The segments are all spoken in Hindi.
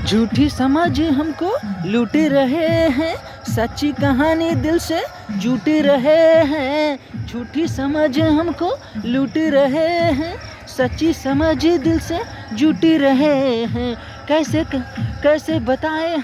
झूठी समझ हमको लूट रहे हैं, सच्ची कहानी दिल से झूठ रहे हैं। झूठी समझ हमको लूट रहे हैं, सच्ची समझ दिल से झूठ रहे हैं। कैसे बताएं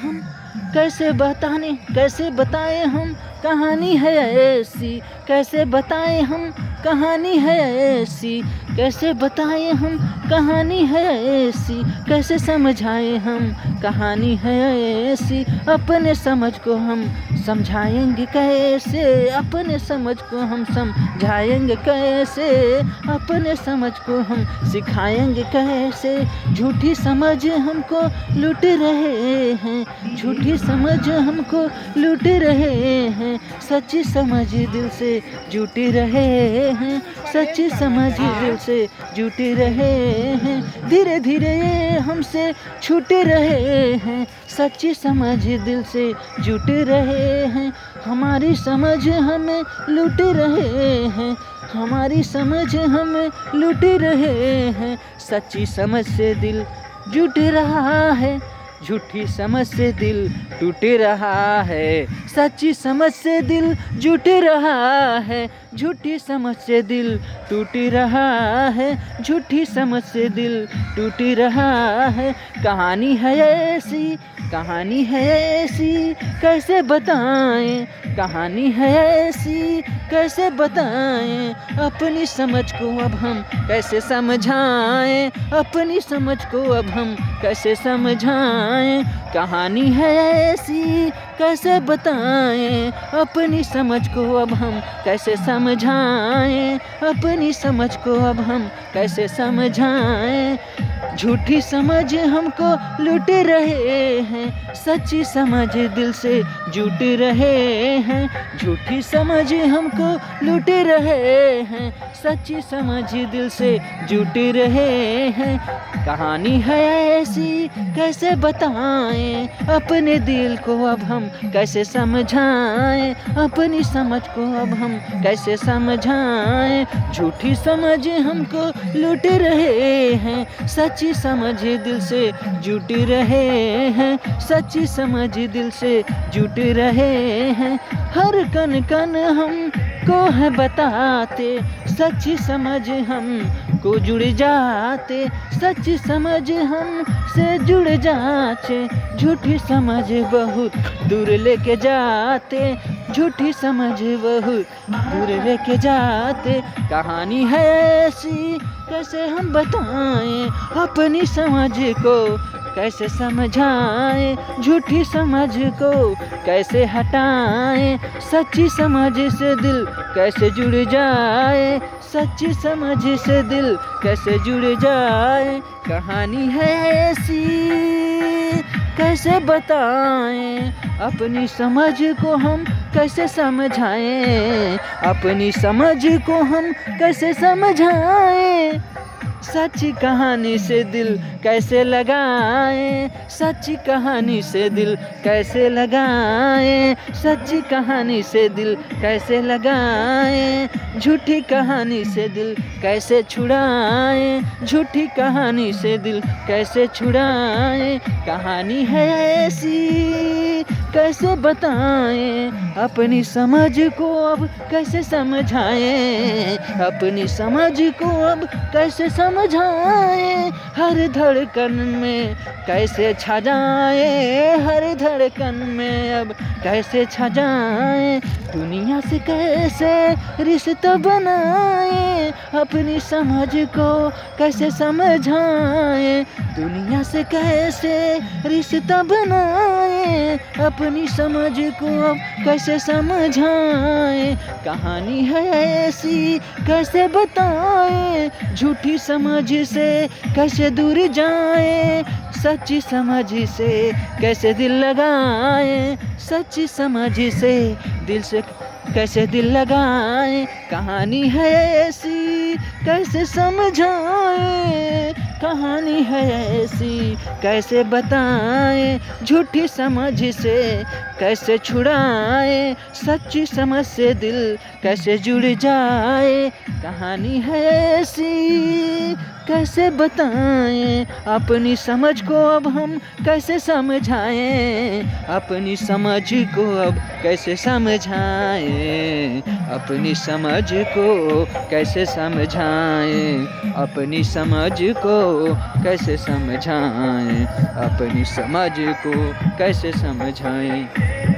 हम कहानी है ऐसी, कैसे बताएं हम कहानी है ऐसी, कैसे बताएं हम कहानी है ऐसी, कैसे समझाएं हम कहानी है ऐसी। अपने समझ को हम समझाएंगे कैसे, अपने समझ को हम समझाएंगे कैसे, अपने समझ को हम सिखाएंगे कैसे। झूठी समझ हमको लूट रहे हैं, झूठी समझ हमको लूट रहे हैं, सच्ची समझ दिल से झूठ रहे हैं, सच्ची समझ दिल से झूठ रहे हैं। धीरे धीरे हमसे छूट रहे हैं, सच्ची समझ दिल से झूठ रहे हैं। हमारी समझ हमें लूट रहे हैं, हमारी समझ हमें लूट रहे हैं। सच्ची समझ से दिल जुट रहा है, झूठी समझ से दिल टूट रहा है। सच्ची समझ से दिल जुट रहा है, झूठी समझ से दिल टूट रहा है, झूठी समझ से दिल टूट रहा है। कहानी है ऐसी, कहानी है ऐसी, कैसे बताएं, कहानी है ऐसी, कैसे बताएं। अपनी समझ को अब हम कैसे समझाएं, अपनी समझ को अब हम कैसे समझाएं। कहानी है ऐसी, कैसे बताएं, अपनी समझ को अब हम कैसे समझाएं, अपनी समझ को अब हम कैसे समझाएं। झूठी समझ हमको लूट रहे हैं, सच्ची समझ दिल से झूठ रहे हैं। झूठी समझ हमको लूट रहे हैं, सच्ची समझ दिल से झूठ रहे हैं। कहानी है ऐसी, कैसे बताएं, अपने दिल को अब हम कैसे समझाएं, अपनी समझ को अब हम कैसे समझाएं। झूठी समझ हमको लूट रहे हैं, सच्ची समझ दिल से झूठ रहे हैं, सच्ची समझ दिल से झूठ रहे हैं। हर कन कन हमको है बताते, सच्ची समझ हम को जुड़ जाते, सच्ची समझ हम से जुड़ जाते। झूठी समझ बहुत दूर लेके जाते, झूठी समझ बहुत दूर लेके जाते। कहानी है ऐसी, कैसे हम बताएं, अपनी समझ को कैसे समझाएं, झूठी समझ को कैसे हटाएं। सच्ची समझ से दिल कैसे जुड़ जाए, सच्ची समझ से दिल कैसे जुड़ जाए। कहानी है ऐसी, कैसे बताएं, अपनी समझ को हम कैसे समझाएं, अपनी समझ को हम कैसे समझाएं। सच्ची कहानी से दिल कैसे लगाएं, सच्ची कहानी से दिल कैसे लगाएं, सच्ची कहानी से दिल कैसे लगाएं। झूठी कहानी से दिल कैसे छुड़ाएं, झूठी कहानी से दिल कैसे छुड़ाएं। कहानी है ऐसी, कैसे बताएं, अपनी समझ को अब कैसे समझाएं, अपनी समझ को अब कैसे समझाएं। हर धड़कन में कैसे छा जाएं, हर धड़कन में अब कैसे छा जाएं। दुनिया से कैसे रिश्ता बनाएं, अपनी समझ को कैसे समझाएं। दुनिया से कैसे रिश्ता बनाएं, अपनी समझ को अब कैसे समझाएं। कहानी है ऐसी, कैसे बताएं, झूठी समझ से कैसे दूर जाएं, सच्ची समझ से कैसे दिल लगाएं, सच्ची समझ से दिल से कैसे दिल लगाएं। कहानी है ऐसी, कैसे समझाएं, कहानी है ऐसी, कैसे बताएं। झूठी समझ से कैसे छुड़ाएं, सच्ची समझ से दिल कैसे जुड़ जाए। कहानी है ऐसी, कैसे बताएं अपनी समझ को अब हम कैसे समझाएं, अपनी समझ को अब कैसे समझाएं, अपनी समझ को कैसे समझाएं, अपनी समझ को कैसे समझाएं, अपनी समझ को कैसे समझाएं।